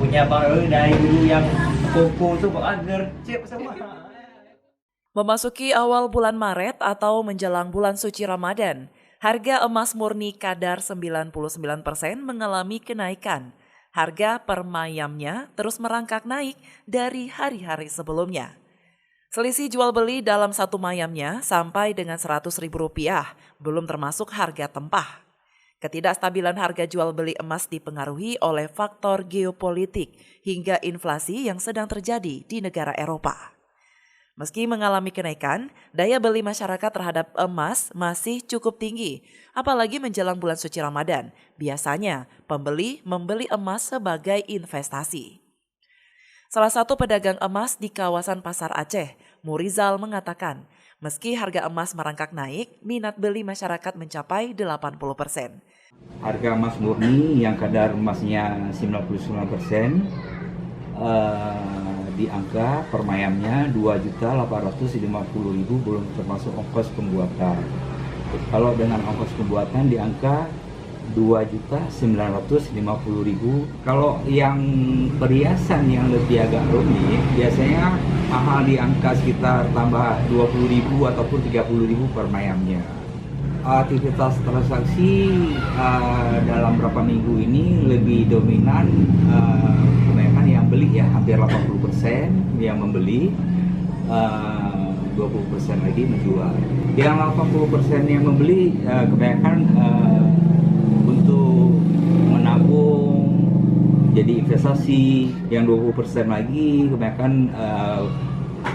punya bang dari dulu yang koko tuh agar cep semua. Memasuki awal bulan Maret atau menjelang bulan suci Ramadan, harga emas murni kadar 99% mengalami kenaikan. Harga per mayamnya terus merangkak naik dari hari-hari sebelumnya. Selisih jual beli dalam satu mayamnya sampai dengan Rp100.000, belum termasuk harga tempah. Ketidakstabilan harga jual beli emas dipengaruhi oleh faktor geopolitik hingga inflasi yang sedang terjadi di negara Eropa. Meski mengalami kenaikan, daya beli masyarakat terhadap emas masih cukup tinggi, apalagi menjelang bulan suci Ramadan. Biasanya, pembeli membeli emas sebagai investasi. Salah satu pedagang emas di kawasan Pasar Aceh, Murizal mengatakan, meski harga emas merangkak naik, minat beli masyarakat mencapai 80%. Harga emas murni yang kadar emasnya 99% di angka per mayamnya 2.850.000 belum termasuk ongkos pembuatan. Kalau dengan ongkos pembuatan di angka 2.950.000. Kalau yang perhiasan yang lebih agak rumit biasanya mahal di angka sekitar tambah 20.000 ataupun 30.000 per mayamnya. Aktivitas transaksi dalam beberapa minggu ini lebih dominan kebanyakan yang beli ya, hampir 80% yang membeli, 20% lagi menjual. Yang 80% yang membeli kebanyakan untuk menabung jadi investasi, yang 20% lagi kebanyakan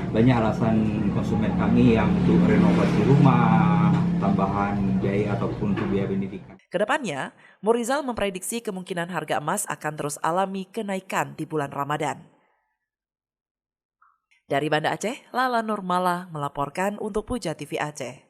banyak alasan konsumen kami yang untuk renovasi rumah, tambahan biaya ataupun untuk biaya pendidikan. Kedepannya, Murizal memprediksi kemungkinan harga emas akan terus alami kenaikan di bulan Ramadan. Dari Banda Aceh, Lala Nurmala melaporkan untuk Puja TV Aceh.